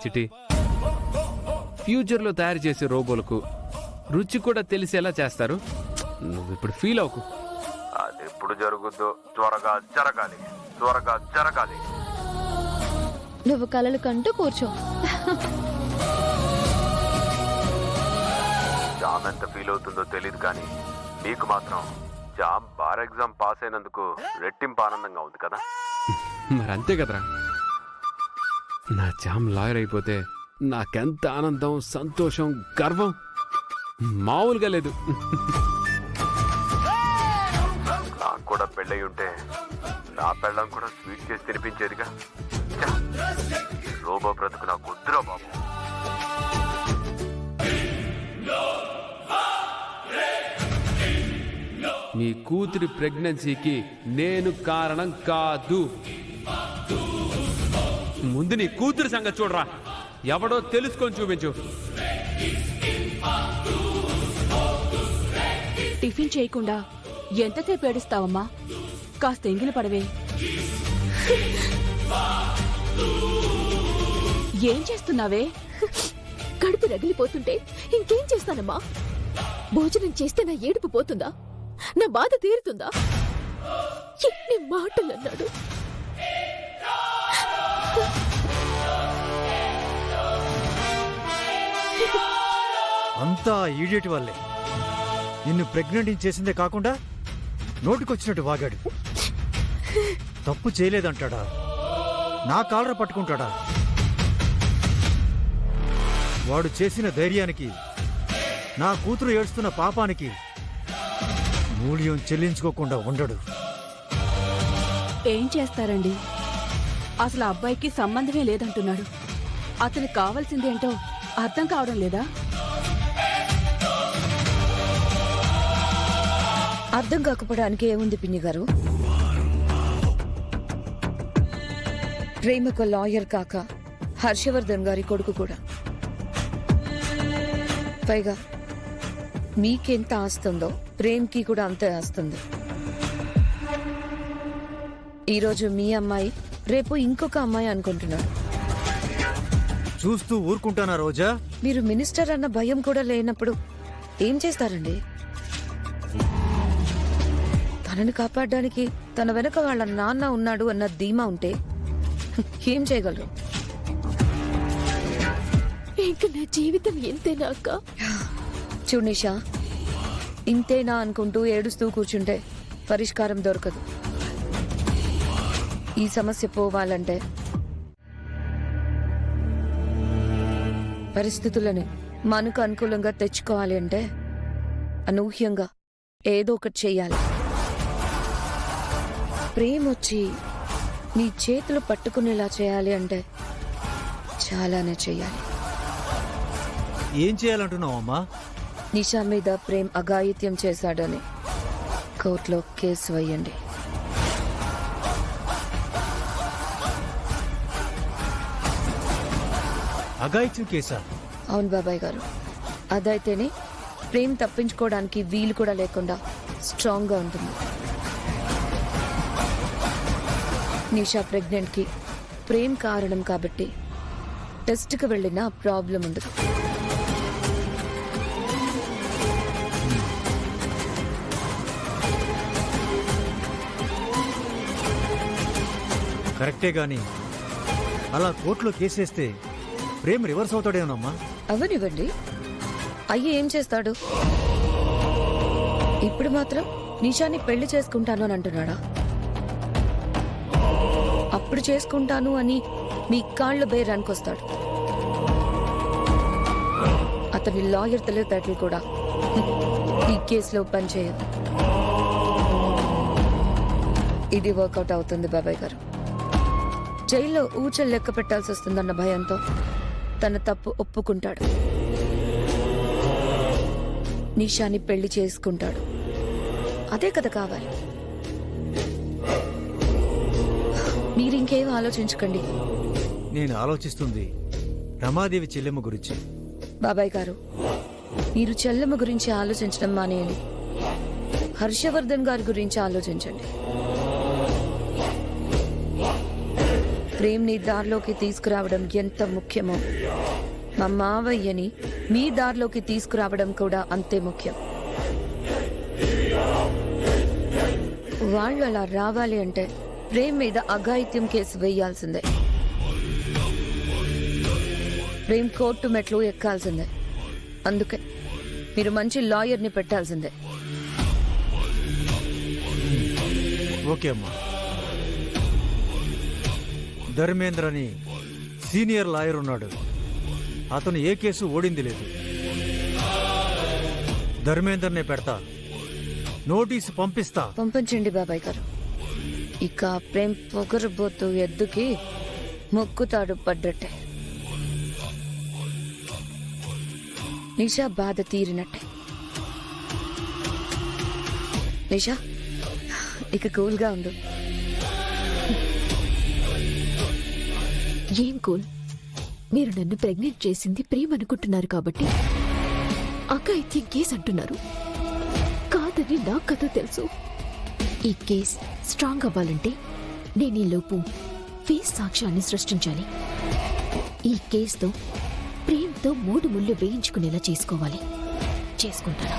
చిటి, ఫ్యూచర్లో తయారు చేసే రోబోలకు రుచి కూడా తెలిసేలా చేస్తారు. నువ్వు ఇప్పుడు ఫీల్ అవ్వకు. అది ఎప్పుడు జరుగుద్దో త్వరగా జరగాలి, త్వరగా జరగాలి. నువ్వు కలలు కంటూ కూర్చో. జామ్ ఎంత ఫీల్ అవుతుందో తెలియదు, కానీ నీకు మాత్రం జామ్ బార్ ఎగ్జామ్ పాస్ అయినందుకు రెట్టింపు ఆనందంగా ఉంది కదా. మరి అంతే కదరా, నా జామ్ లాయర్ అయిపోతే నాకెంత ఆనందం, సంతోషం, గర్వం మామూలుగా లేదు. నాకు కూడా పెళ్ళయి ఉంటే నా పెళ్ళం కూడా స్వీట్ చేసి తినిపించేదిగా. రోబో బ్రతుకు నాకు వద్దురా బాబు. నీ కూతురి ప్రెగ్నెన్సీకి నేను కారణం కాదు. ముందు నీ కూతురి సంగతి చూడరా, ఎవడో తెలుసుకొని చూపించు. టిఫిన్ చేయకుండా ఎంతసేపు ఏడుస్తావమ్మా? కాస్త ఎంగిలి పడవే. ఏం చేస్తున్నావే? కడుపు రగిలిపోతుంటే ఇంకేం చేస్తానమ్మా? భోజనం చేస్తే నా ఏడుపు పోతుందా? నా బాధ తీరుతుందా? ఎన్ని మాటలు అన్నాడు. అంతా ఈడియట్ వల్లే. నిన్ను ప్రెగ్నెంట్ చేసిందే కాకుండా నోటికొచ్చినట్టు వాగాడు. తప్పు చేయలేదంటాడా? నా కాలర పట్టుకుంటాడా? వాడు చేసిన ధైర్యానికి, నా కూతురు ఏడుస్తున్న పాపానికి మూల్యం చెల్లించుకోకుండా ఉండడు. ఏం చేస్తారండి? అసలు ఆ అబ్బాయికి సంబంధమే లేదంటున్నాడు. అతనికి కావాల్సిందేంటో అర్థం కావడం లేదా? అర్థం కాకపోవడానికి ఏముంది పిన్ని గారు? ప్రేమకు లాయర్ కాక హర్షవర్ధన్ గారి కొడుకు కూడా. పైగా మీకెంత ఆస్తుందో ప్రేమ్కి కూడా అంతే ఆస్తుంది. ఈరోజు మీ అమ్మాయి, రేపు ఇంకొక అమ్మాయి అనుకుంటున్నాడు. చూస్తూ ఊరుకుంటానా రోజా? మీరు మినిస్టర్ అన్న భయం కూడా లేనప్పుడు ఏం చేస్తారండి? తనని కాపాడడానికి తన వెనక వాళ్ళ నాన్న ఉన్నాడు అన్న ధీమా ఉంటే ఏం చేయగలరు? ఇంక నా జీవితం ఎంతేనా అక్క? చూనిషా, ఇంతేనా అనుకుంటూ ఏడుస్తూ కూర్చుంటే పరిష్కారం దొరకదు. ఈ సమస్య పోవాలంటే పరిస్థితులని మనకు అనుకూలంగా తెచ్చుకోవాలి అంటే అనూహ్యంగా ఏదో ఒకటి చెయ్యాలి. ప్రేమొచ్చి నీ చేతులు పట్టుకునేలా చేయాలి అంటే చాలానే చెయ్యాలి. ఏం చేయాలంటున్నావు అమ్మా? నిషా మీద ప్రేమ్ అఘాయిత్యం చేశాడని కోర్టులో కేసు వేయండి. అఘాయిత్యం కేసా? అవును బాబాయ్ గారు, అదైతేనే ప్రేమ్ తప్పించుకోవడానికి వీలు కూడా లేకుండా స్ట్రాంగ్ గా ఉంటుంది. నిషా ప్రెగ్నెంట్ కి ప్రేమ్ కారణం కాబట్టి టెస్ట్కి వెళ్ళినా ప్రాబ్లం ఉండదు. కరెక్టే గాని అలా కోర్టులో కేసేస్తే ప్రేమ్ రివర్స్ అవుతాడేమోనమ్మా. అవనివ్వండి, అయ్యి ఏం చేస్తాడు? ఇప్పుడు మాత్రం నిషాని పెళ్లి చేసుకుంటాను అని అంటున్నాడా? అప్పుడు చేసుకుంటాను అని మీ కాళ్ళు బేరానికి వస్తాడు. అతని లాయర్ తెలివితేటలు కూడా ఈ కేసులో పనిచేయదు. ఇది వర్కౌట్ అవుతుంది బాబాయ్ గారు. జైల్లో ఊచలు లెక్క పెట్టాల్సి వస్తుందన్న భయంతో తన తప్పు ఒప్పుకుంటాడు. నిషాని పెళ్లి చేసుకుంటాడు. అదే కదా కావాలి. మీరింకేం ఆలోచించకండి. నేను ఆలోచిస్తుంది రమాదేవి చెల్లెమ్మ గురించి. బాబాయ్ గారు, మీరు చెల్లెమ్మ గురించి ఆలోచించడం మానేయండి. హర్షవర్ధన్ గారి గురించి ఆలోచించండి. ప్రేమ్ని దారిలోకి తీసుకురావడం ఎంత ముఖ్యమో మా మావయ్యని మీ దారిలోకి తీసుకురావడం కూడా అంతే ముఖ్యం. వాళ్ళు అలా రావాలి అంటే ప్రేమ్ మీద అఘాయిత్యం కేసు వేయాల్సిందే. ప్రేమ్ కోర్టు మెట్లు ఎక్కాల్సిందే. అందుకే మీరు మంచి లాయర్ని పెట్టాల్సిందే. ఓకే అమ్మా. ధర్మేంద్ర అని సీనియర్ లాయర్ ఉన్నాడు. అతను ఏ కేసు ఓడింది లేదు. ధర్మేందర్నే పెడతా, నోటీసు పంపిస్తా. పంపించండి బాబాయ్ గారు. ఇక ప్రేమ్ పొగరబోతు ఎద్దుకి మొక్కుతాడు పడ్డట్టే. నిషా బాధ తీరినట్టే. నిషా ఇక కూల్గా ఉండు. ఏం కూల్? మీరు నన్ను ప్రెగ్నెంట్ చేసింది ప్రేమ అనుకుంటున్నారు కాబట్టి అఘాయిత్యం కేసు అంటున్నారు. కాదని నా కథ తెలుసు. ఈ కేస్ స్ట్రాంగ్ అవ్వాలంటే నేను ఈ లోపు ఫేస్ సాక్ష్యాన్ని సృష్టించాలి. ఈ కేసుతో ప్రేమతో 3 ముళ్ళు వేయించుకునేలా చేసుకోవాలి. చేసుకుంటాను.